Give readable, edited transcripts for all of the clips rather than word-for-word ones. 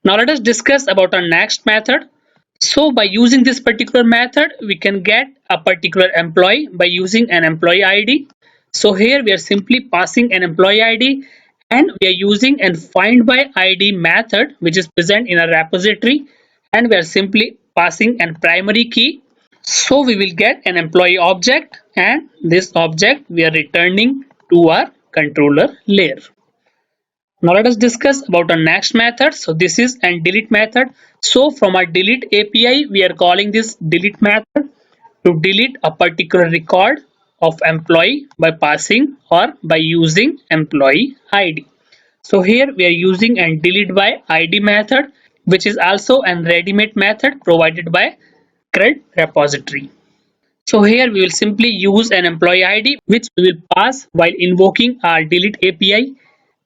Now let us discuss about our next method. So by using this particular method, we can get a particular employee by using an employee ID. So here we are simply passing an employee ID and we are using an find by ID method which is present in a repository, and we are simply passing an primary key. So we will get an employee object, and this object we are returning to our controller layer. Now let us discuss about our next method. So this is an delete method. So from our delete API, we are calling this delete method to delete a particular record of employee by passing or by using employee ID. So here we are using an delete by ID method, which is also an ready-made method provided by CRUD repository. So here we will simply use an employee ID which we will pass while invoking our delete API,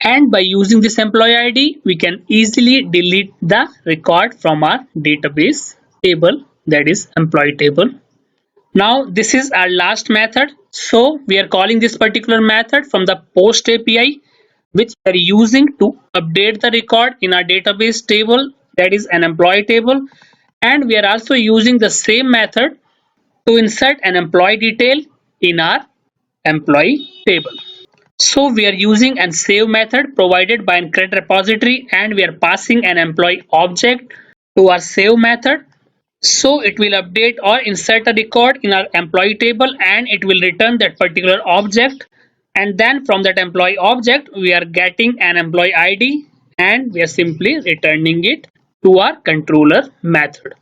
and by using this employee ID we can easily delete the record from our database table, that is employee table. Now this is our last method. So we are calling this particular method from the post API, which we are using to update the record in our database table, that is an employee table, and we are also using the same method to insert an employee detail in our employee table. So we are using an save method provided by an CRUD repository, and we are passing an employee object to our save method. So it will update or insert a record in our employee table and it will return that particular object. And then from that employee object, we are getting an employee ID and we are simply returning it to our controller method.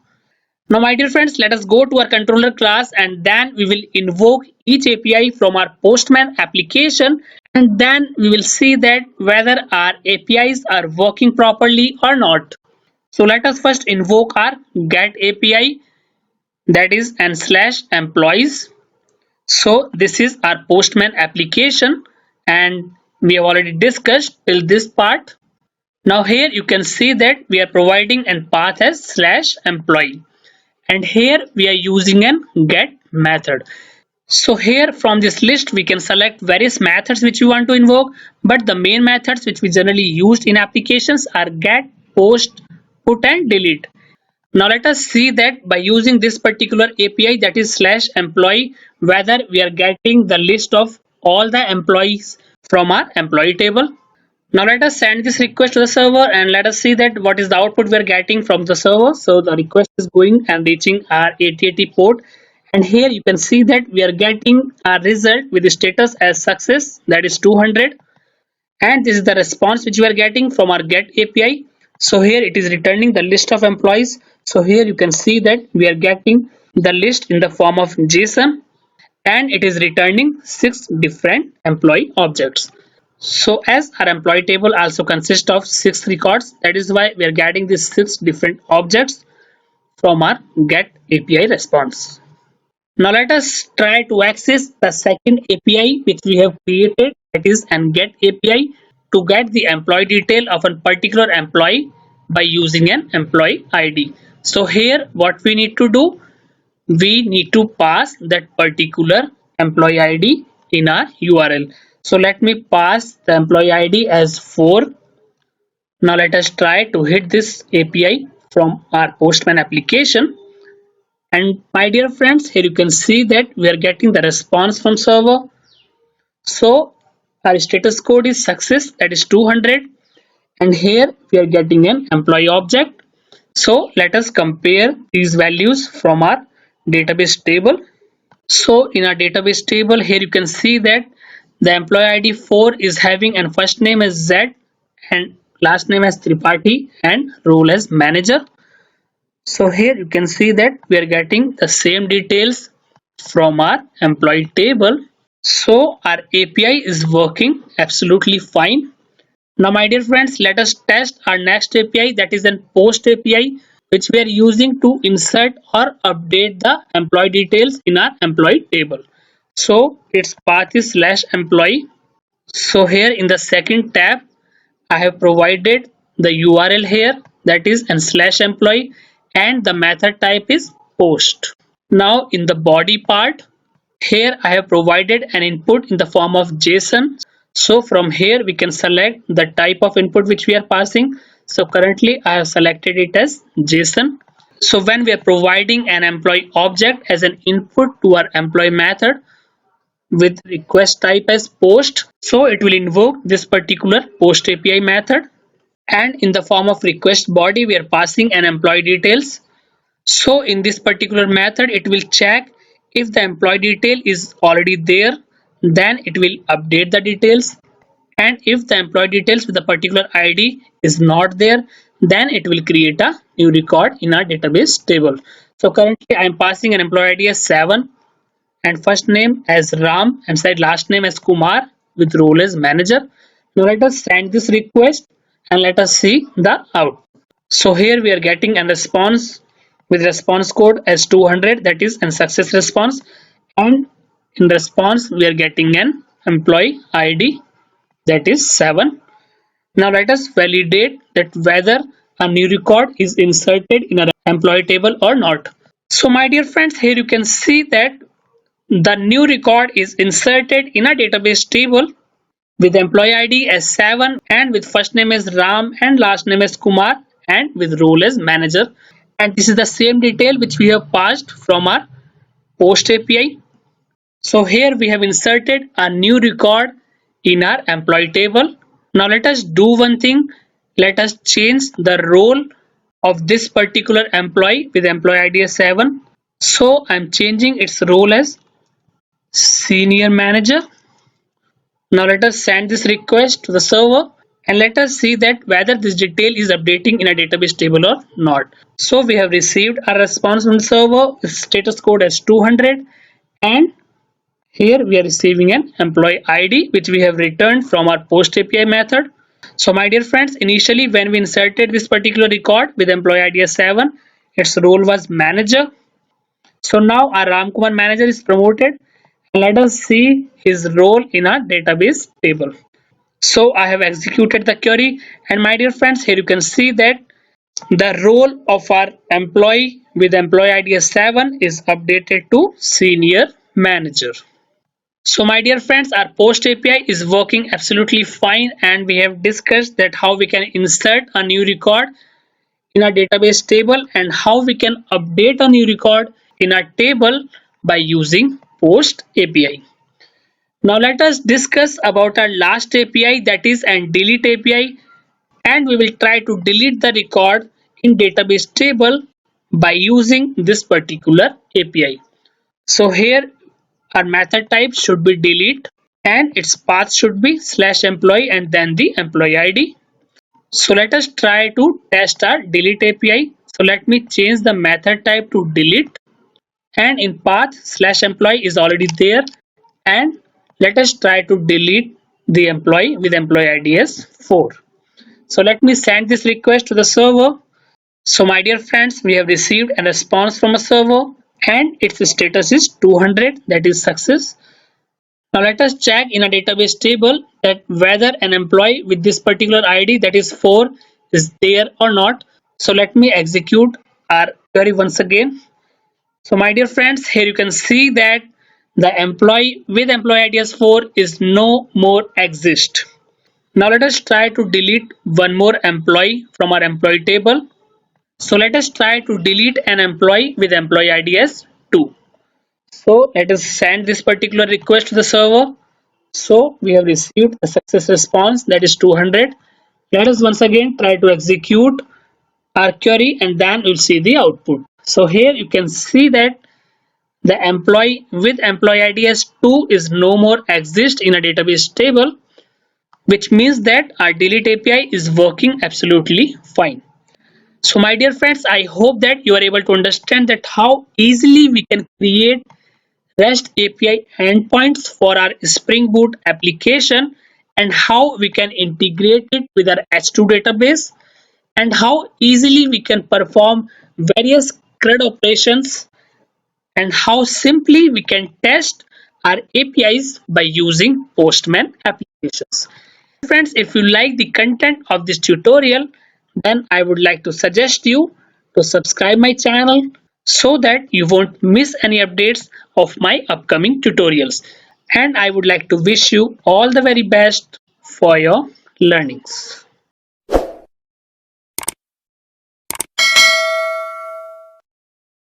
Now, my dear friends, let us go to our controller class and then we will invoke each API from our Postman application, and then we will see that whether our APIs are working properly or not. So let us first invoke our get API, that is and slash employees. So this is our Postman application and we have already discussed till this part. Now here you can see that we are providing an path as slash employee, and here we are using an get method. So here from this list we can select various methods which we want to invoke, but the main methods which we generally used in applications are get, post, put and delete. Now let us see that by using this particular API, that is slash employee, whether we are getting the list of all the employees from our employee table. Now let us send this request to the server and let us see that what is the output we are getting from the server. So the request is going and reaching our 8080 port, and here you can see that we are getting a result with the status as success, that is 200, and this is the response which we are getting from our get API. So here it is returning the list of employees. So here you can see that we are getting the list in the form of JSON and it is returning 6 different employee objects. So as our employee table also consists of 6 records, that is why we are getting these 6 different objects from our get API response. Now let us try to access the second API which we have created, that is an get API, to get the employee detail of a particular employee by using an employee ID. So here what we need to do, we need to pass that particular employee ID in our URL. So let me pass the employee ID as 4. Now let us try to hit this API from our Postman application. And my dear friends, here you can see that we are getting the response from server. So our status code is success, that is 200, and here we are getting an employee object. So let us compare these values from our database table. So in our database table, here you can see that the employee ID 4 is having a first name as Z and last name as Tripathi and role as manager. So here you can see that we are getting the same details from our employee table. So our API is working absolutely fine. Now my dear friends, let us test our next API, that is an post API, which we are using to insert or update the employee details in our employee table. So its path is slash employee. So here in the second tab, I have provided the URL here, that is and slash employee, and the method type is post. Now in the body part, here I have provided an input in the form of JSON. So from here we can select the type of input which we are passing. So currently I have selected it as JSON. So when we are providing an employee object as an input to our employee method with request type as post, so it will invoke this particular post API method, and in the form of request body we are passing an employee details. So in this particular method it will check if the employee detail is already there, then it will update the details, and if the employee details with a particular ID is not there, then it will create a new record in our database table. So currently I am passing an employee ID as 7 and first name as Ram and said last name as Kumar with role as manager. Now let us send this request and let us see the out. So here we are getting a response with response code as 200, that is a success response, and in response we are getting an employee ID, that is 7. Now let us validate that whether a new record is inserted in our employee table or not. So my dear friends, here you can see that the new record is inserted in a database table with employee ID as 7 and with first name as Ram and last name as Kumar and with role as manager. And this is the same detail which we have passed from our post API. So here we have inserted a new record in our employee table. Now let us do one thing. Let us change the role of this particular employee with employee ID as 7. So I'm changing its role as senior manager. Now let us send this request to the server and let us see that whether this detail is updating in a database table or not. So we have received a response from the server with status code as 200, and here we are receiving an employee ID which we have returned from our post API method. So my dear friends, initially when we inserted this particular record with employee ID as 7, its role was manager. So now our Ram Kumar manager is promoted. Let us see his role in our database table. So I have executed the query, and my dear friends, here you can see that the role of our employee with employee ID as 7 is updated to senior manager. So my dear friends, our post API is working absolutely fine, and we have discussed that how we can insert a new record in a database table and how we can update a new record in a table by using post API. Now let us discuss about our last API, that is an delete API, and we will try to delete the record in database table by using this particular API. So here our method type should be delete and its path should be /employee and then the employee ID. So let us try to test our delete API. So let me change the method type to delete, and in path /employee is already there, and let us try to delete the employee with employee ID as 4. So let me send this request to the server. So my dear friends, we have received a response from a server and its status is 200, that is success. Now let us check in a database table that whether an employee with this particular ID, that is 4, is there or not. So let me execute our query once again. So my dear friends, here you can see that the employee with employee ID as 4 is no more exist. Now let us try to delete one more employee from our employee table. So let us try to delete an employee with employee ID as 2. So let us send this particular request to the server. So we have received a success response, that is 200. Let us once again try to execute our query and then we'll see the output. So here you can see that the employee with employee ID as 2 is no more exist in a database table, which means that our delete API is working absolutely fine. So my dear friends, I hope that you are able to understand that how easily we can create REST API endpoints for our Spring Boot application and how we can integrate it with our H2 database and how easily we can perform various CRUD operations and how simply we can test our APIs by using Postman applications. Friends, if you like the content of this tutorial, then I would like to suggest you to subscribe my channel so that you won't miss any updates of my upcoming tutorials. And I would like to wish you all the very best for your learnings.